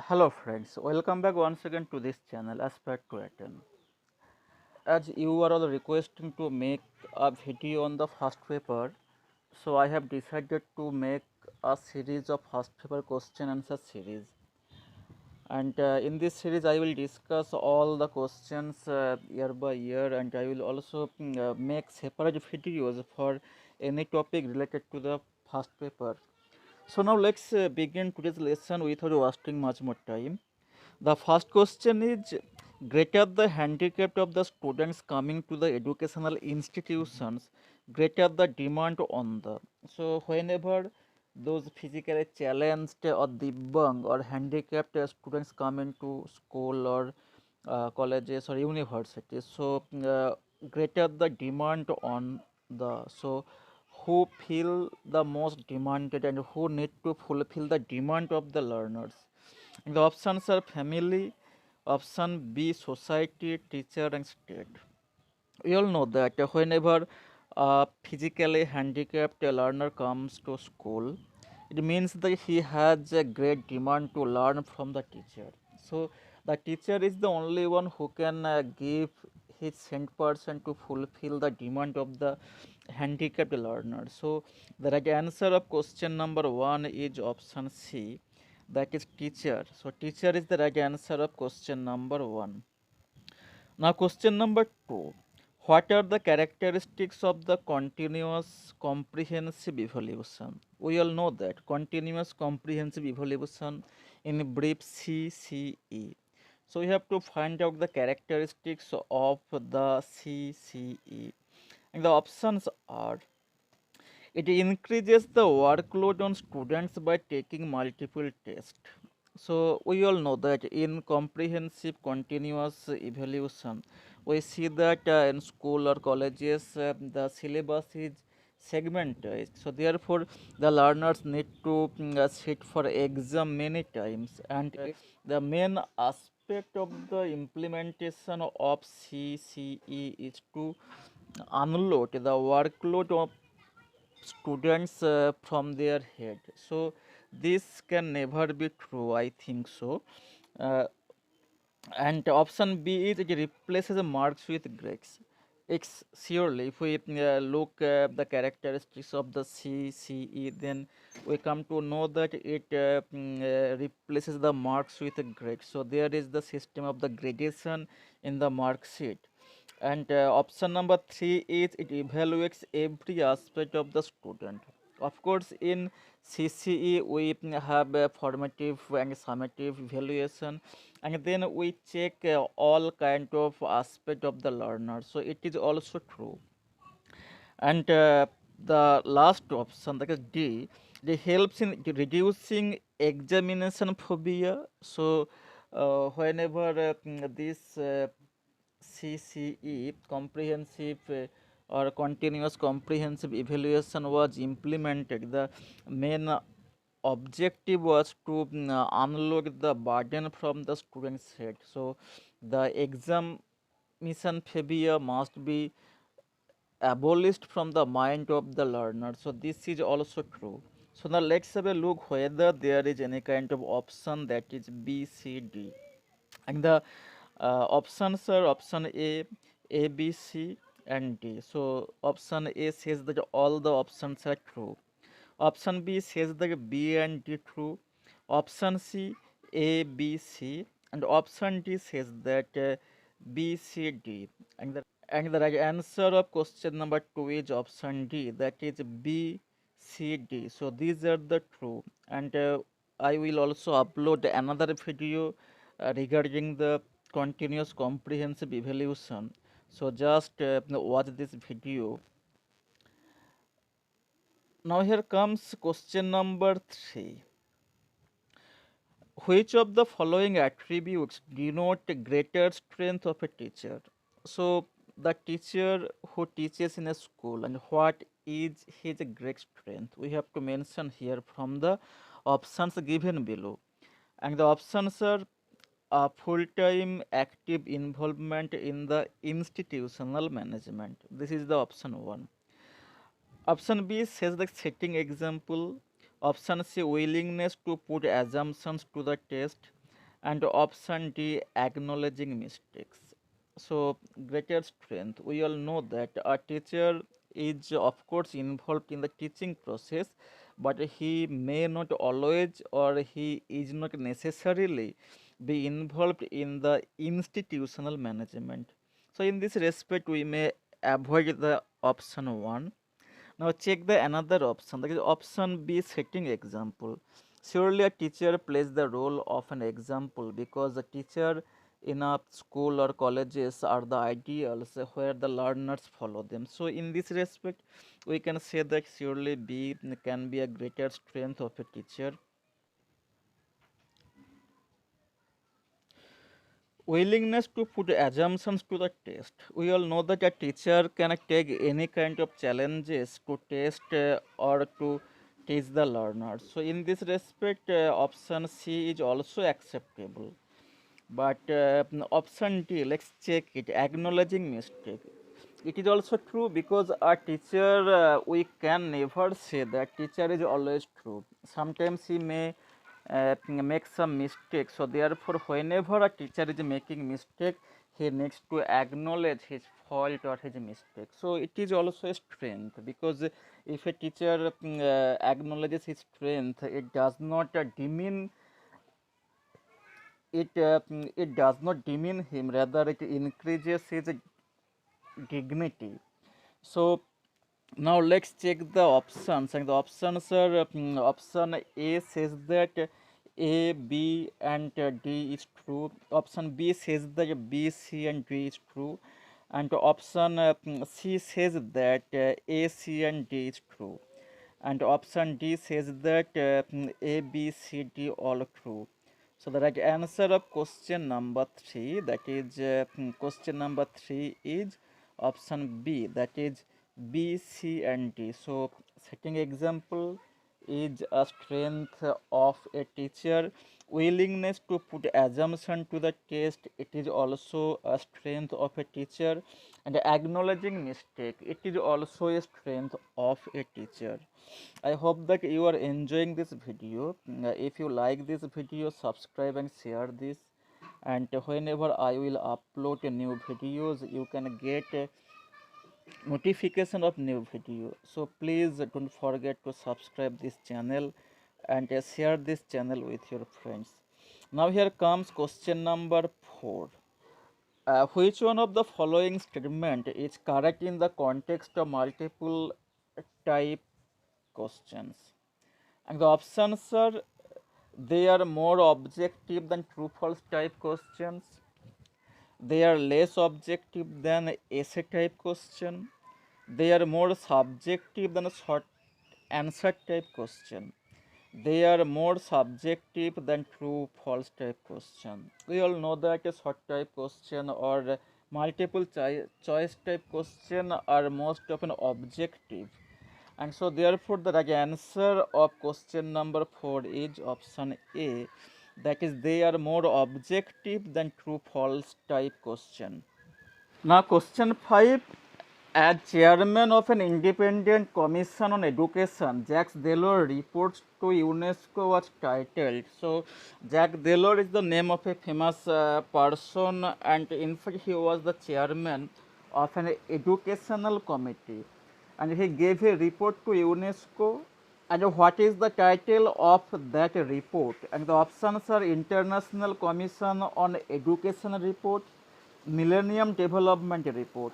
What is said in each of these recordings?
Hello friends, welcome back once again to this channel Aspire to Attend. As you are all requesting to make a video on the first paper, so I have decided to make a series of first paper question answer series. And in this series I will discuss all the questions year by year, and I will also make separate videos for any topic related to the first paper. So now let's begin today's lesson without wasting much more time. The first question is, greater the handicap of the students coming to the educational institutions, greater the demand on the. So whenever those physically challenged or dibbang or handicapped students come into school or colleges or universities, so greater the demand on the. So who feel the most demanded and who need to fulfill the demand of the learners. The options are family, option B society, teacher and state. We all know that whenever a physically handicapped learner comes to school, it means that he has a great demand to learn from the teacher. So the teacher is the only one who can give his 100% to fulfill the demand of the handicapped learner. So the right answer of question number 1 is option C, that is teacher. So teacher is the right answer of question number 1. Now question number 2. What are the characteristics of the continuous comprehensive evaluation? We all know that continuous comprehensive evaluation, in brief CCE. So we have to find out the characteristics of the CCE. And the options are, it increases the workload on students by taking multiple tests. So we all know that in comprehensive continuous evaluation, we see that in school or colleges the syllabus is segmented. So therefore, the learners need to sit for exam many times, and the main aspect of the implementation of CCE is to unload the workload of students from their head. So this can never be true, I think so. uh, and option B is, it replaces the marks with grades. It's surely, if we look the characteristics of the CCE, then we come to know that it replaces the marks with a grade. So there is the system of the gradation in the mark sheet. And option number 3 is, it evaluates every aspect of the student. Of course, in CCE we have a formative and summative evaluation, and then we check all kind of aspect of the learner. So it is also true. And the last option, that is D, it helps in reducing examination phobia. So whenever this CCE, comprehensive or continuous comprehensive evaluation, was implemented, the main objective was to unload the burden from the student's head. So the examination phobia must be abolished from the mind of the learner. So this is also true. So now let's have a look whether there is any kind of option that is B, C, D. And the options are option A, B, C, and D. So option A says that all the options are true. Option B says that B and D true. Option C, A, B, C, and option D says that B, C, D. And the right answer of question number 2 is option D, that is B, C, D. So these are the true. And I will also upload another video regarding the continuous comprehensive evaluation. So just watch this video. Now here comes question number 3. Which of the following attributes denote greater strength of a teacher? So the teacher who teaches in a school, and what is his great strength? We have to mention here from the options given below. And the options are full-time active involvement in the institutional management. This is the option 1. Option B says the setting example. Option C, willingness to put assumptions to the test. And option D, acknowledging mistakes. So, greater strength. We all know that a teacher is, of course, involved in the teaching process, but he may not always or he is not necessarily be involved in the institutional management. So, in this respect, we may avoid the option 1. Now check the another option, that is option B, setting example. Surely a teacher plays the role of an example because the teacher in a school or colleges are the ideals where the learners follow them. So in this respect, we can say that surely B can be a greater strength of a teacher. Willingness to put assumptions to the test. We all know that a teacher can take any kind of challenges to test or to teach the learners. So in this respect, option C is also acceptable. But option D, let's check it. Acknowledging mistake. It is also true because a teacher, we can never say that teacher is always true. Sometimes he may make some mistakes. So therefore, whenever a teacher is making mistake, he needs to acknowledge his fault or his mistake. So it is also a strength because if a teacher acknowledges his strength, it does not demean it does not demean him, rather it increases his dignity. So now let's check the options, and the options are option A says that A, B and D is true. Option B says that B, C and D is true, and option C says that A, C and D is true, and option D says that A, B, C, D all true. So the right answer of question number 3, that is question number 3 is option B, that is B, C and D. So setting example is a strength of a teacher. Willingness to put assumption to the test, it is also a strength of a teacher. And acknowledging mistake, it is also a strength of a teacher. I hope that you are enjoying this video. If you like this video, subscribe and share this. And whenever I will upload a new videos, you can get a notification of new video. So please don't forget to subscribe this channel and share this channel with your friends. Now here comes question number 4. Which one of the following statement is correct in the context of multiple type questions? And the options are, they are more objective than true false type questions, they are less objective than essay type question, they are more subjective than a short answer type question, they are more subjective than true false type question. We all know that a short type question or multiple choice type question are most often objective, and so therefore the right answer of question number 4 is option A, that is they are more objective than true false type question. Now question 5, as chairman of an independent commission on education, Jacques Delors reports to UNESCO was titled. So Jacques Delors is the name of a famous person, and in fact he was the chairman of an educational committee, and he gave a report to UNESCO. And what is the title of that report? And the options are International Commission on Education Report, Millennium Development Report,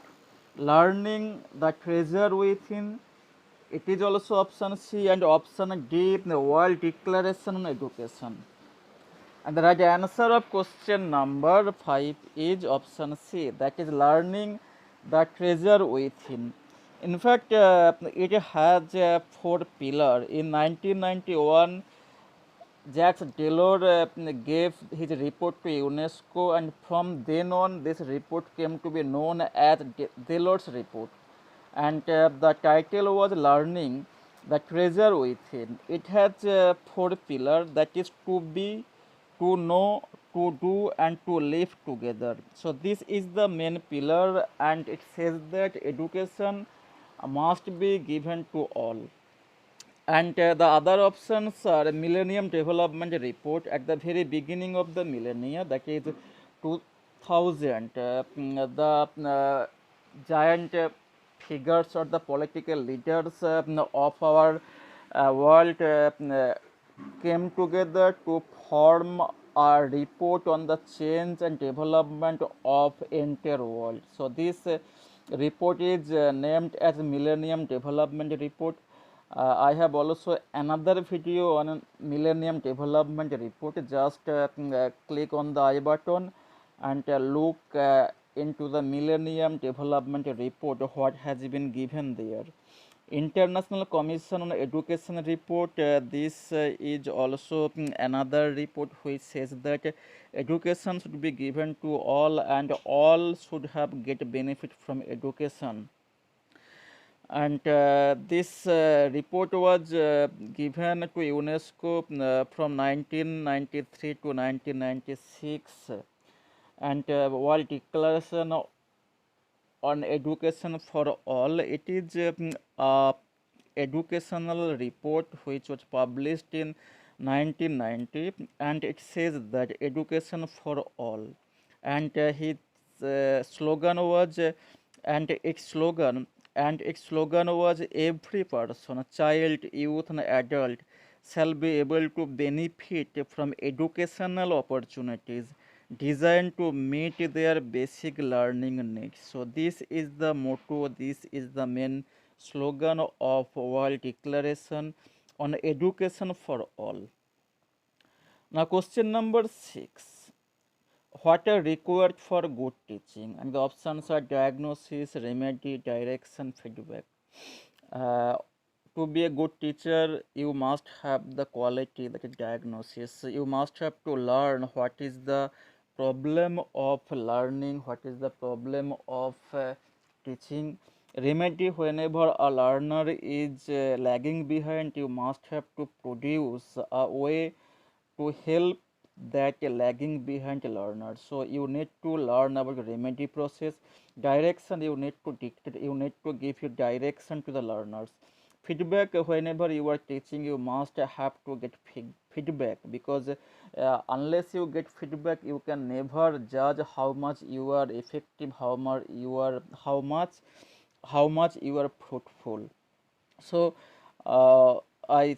Learning the Treasure Within. It is also option C, and option D, the World Declaration on Education. And the right answer of question number 5 is option C, that is Learning the Treasure Within. In fact, it has 4 pillars. In 1991, Jacques Delors gave his report to UNESCO, and from then on, this report came to be known as Delors report. And the title was Learning the Treasure Within. It has 4 pillars, that is to be, to know, to do, and to live together. So this is the main pillar, and it says that education must be given to all. And the other options are Millennium Development Report at the very beginning of the millennia, that is 2000. The giant figures or the political leaders of our world came together to form a report on the change and development of entire world. So this report is named as Millennium Development Report. I have also another video on Millennium Development Report. Just click on the I button and look into the Millennium Development Report, what has been given there. International Commission on Education report, this is also another report which says that education should be given to all and all should have get benefit from education. And this report was given to UNESCO from 1993 to 1996, and World Declaration on Education for All. It is a educational report which was published in 1990, and it says that education for all. And his slogan was, and its slogan, was every person, child, youth, and adult shall be able to benefit from educational opportunities designed to meet their basic learning needs. So this is the motto, this is the main slogan of World Declaration on Education for All. Now question number 6. What are required for good teaching? And the options are diagnosis, remedy, direction, feedback. Uh, to be a good teacher, you must have the quality, that is diagnosis. You must have to learn what is the problem of learning, what is the problem of teaching. Remedy, whenever a learner is lagging behind, you must have to produce a way to help that lagging behind learner. So you need to learn about the remedy process. Direction, you need to dictate, you need to give your direction to the learners. Feedback, whenever you are teaching, you must have to get feedback, because unless you get feedback, you can never judge how much you are effective, how much you are fruitful. So I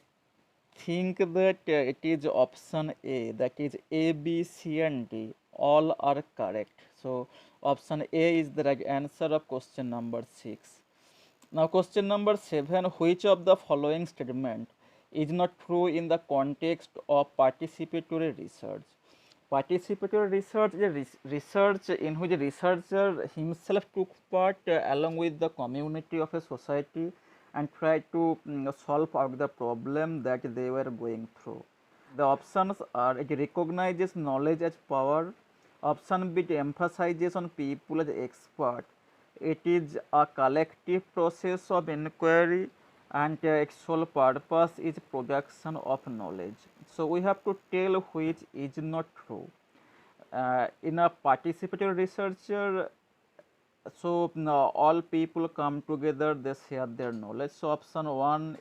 think that it is option A, that is A, B, C and D, all are correct. So option A is the right answer of question number 6. Now question number 7, which of the following statement is not true in the context of participatory research? Participatory research is a research in which researcher himself took part along with the community of a society and tried to solve out the problem that they were going through. The options are: it recognizes knowledge as power. Option B, it emphasizes on people as expert. It is a collective process of inquiry, and its sole purpose is production of knowledge. So we have to tell which is not true. In a participatory researcher, so now all people come together, they share their knowledge. So option 1,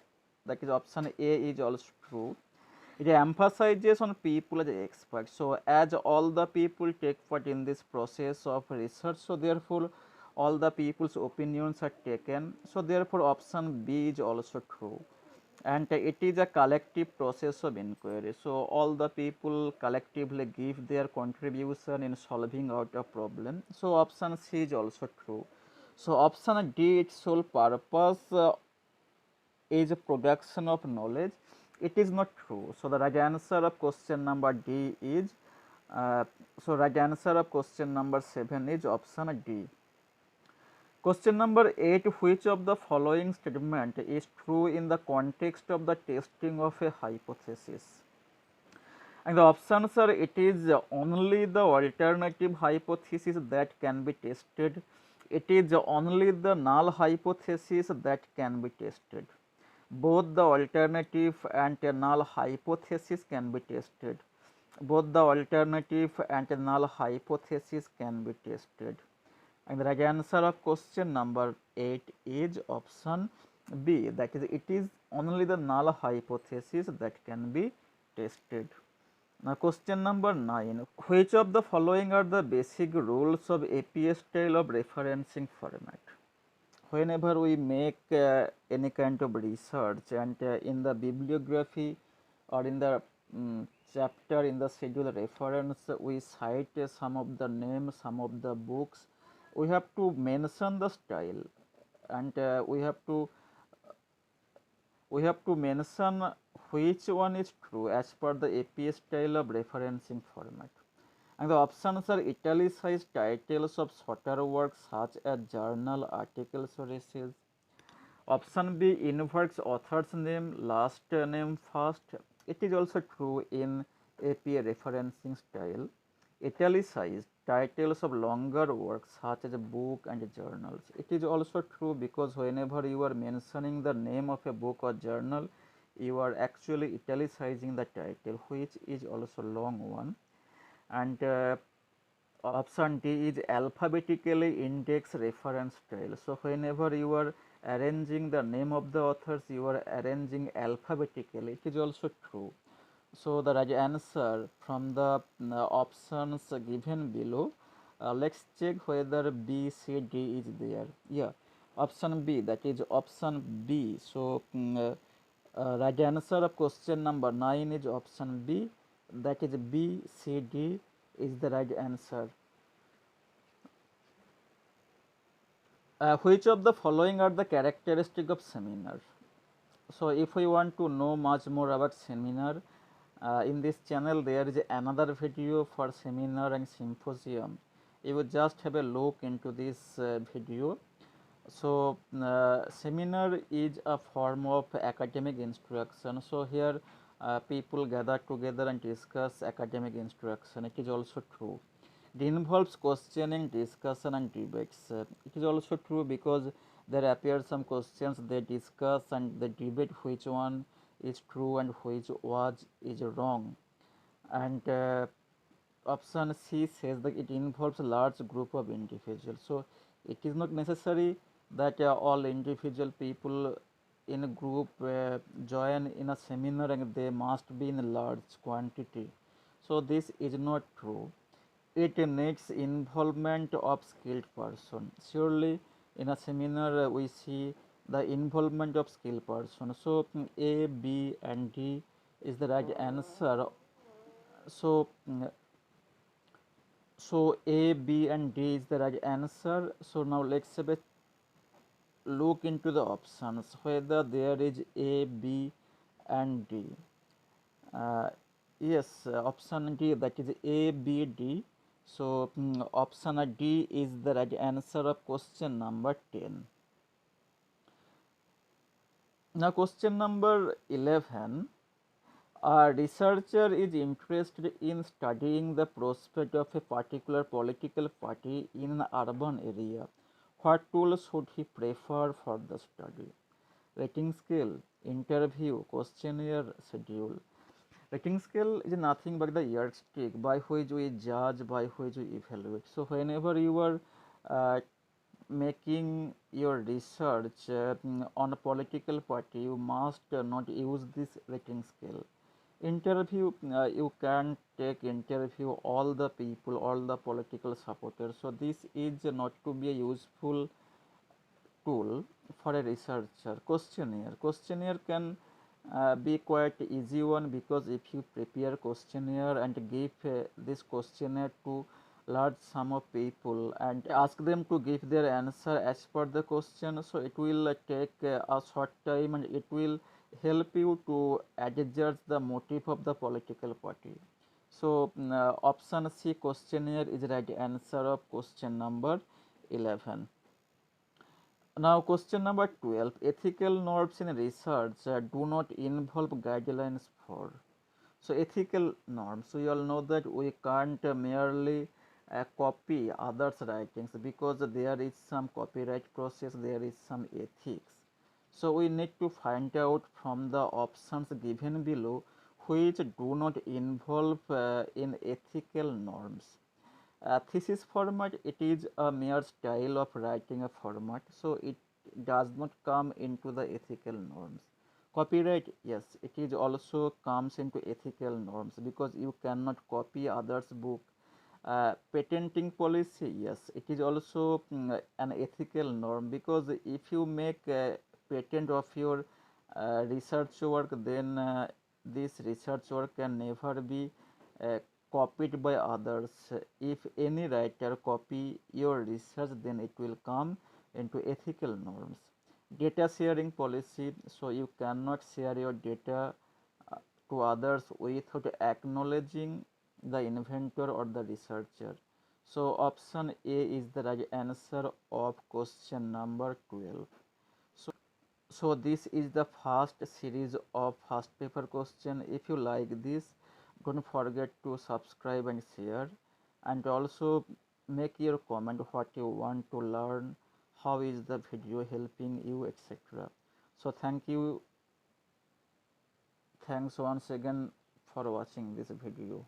that is option A, is also true. It emphasizes on people as experts. So as all the people take part in this process of research, so therefore all the people's opinions are taken. So therefore option B is also true. And it is a collective process of inquiry. So all the people collectively give their contribution in solving out a problem. So option C is also true. So option D, its sole purpose is production of knowledge. It is not true. So the right answer of question number D is right answer of question number 7 is option D. Question number 8, which of the following statement is true in the context of the testing of a hypothesis? And the options are: it is only the alternative hypothesis that can be tested. It is only the null hypothesis that can be tested. Both the alternative and null hypothesis can be tested. Both the alternative and null hypothesis can be tested. And the answer of question number 8 is option B, that is it is only the null hypothesis that can be tested. Now question number 9. Which of the following are the basic rules of APA style of referencing format? Whenever we make any kind of research and in the bibliography or in the chapter in the schedule reference, we cite some of the names, some of the books, we have to mention the style, and we have to mention which one is true as per the APA style of referencing format. And the options are italicized titles of shorter works such as journal articles or essays. Option B inverts author's name, last name first. It is also true in APA referencing style. Italicized titles of longer works such as a book and journals. It is also true because whenever you are mentioning the name of a book or journal, you are actually italicizing the title, which is also long one. And option D is alphabetically index reference style. So whenever you are arranging the name of the authors, you are arranging alphabetically. It is also true. So the right answer from the options given below, let's check whether B, C, D is there. Yeah, option B, that is option B. So right answer of question number 9 is option B, that is B, C, D is the right answer. Which of the following are the characteristic of seminar? So if we want to know much more about seminar, in this channel there is another video for seminar and symposium. You would just have a look into this video. So seminar is a form of academic instruction. So here people gather together and discuss academic instruction. It is also true. It involves questioning, discussion and debates. It is also true because there appear some questions they discuss and they debate which one is true and which was is wrong. And option C says that it involves a large group of individuals. So it is not necessary that all individual people in a group join in a seminar and they must be in a large quantity. So this is not true. It needs involvement of skilled person. Surely in a seminar we see the involvement of skilled person. So A, B and D is the right answer. So so A, B and D is the right answer. So now let's have a look into the options whether there is A, B and D. Yes, option D, that is A, B, D. So option D is the right answer of question number 10. Now question number 11. A researcher is interested in studying the prospect of a particular political party in an urban area. What tools should he prefer for the study? Rating scale, interview, questionnaire, schedule. Rating scale is nothing but the yardstick by which we judge, by which we evaluate. So whenever you are uh, making your research on a political party, you must not use this rating scale. Interview, you can take interview all the people, all the political supporters. So this is not to be a useful tool for a researcher. Questionnaire can be quite easy one, because if you prepare questionnaire and give this questionnaire to large sum of people and ask them to give their answer as per the question, so it will take a short time and it will help you to adjudge the motive of the political party. So option C, questionnaire, is right answer of question number 11. Now question number 12. Ethical norms in research do not involve guidelines for. So ethical norms, so you all know that we can't merely copy others writings, because there is some copyright process, there is some ethics. So we need to find out from the options given below which do not involve in ethical norms. Thesis format, it is a mere style of writing a format, so it does not come into the ethical norms. Copyright, yes, it is also comes into ethical norms because you cannot copy others book. Patenting policy, yes, it is also an ethical norm because if you make a patent of your research work, then this research work can never be uh, copied by others. If any writer copy your research, then it will come into ethical norms. Data sharing policy, so you cannot share your data uh, to others without acknowledging the inventor or the researcher. So option A is the right answer of question number 12. So this is the first series of first paper question. If you like this, don't forget to subscribe and share, and also make your comment what you want to learn, how is the video helping you, etc. So thanks once again for watching this video.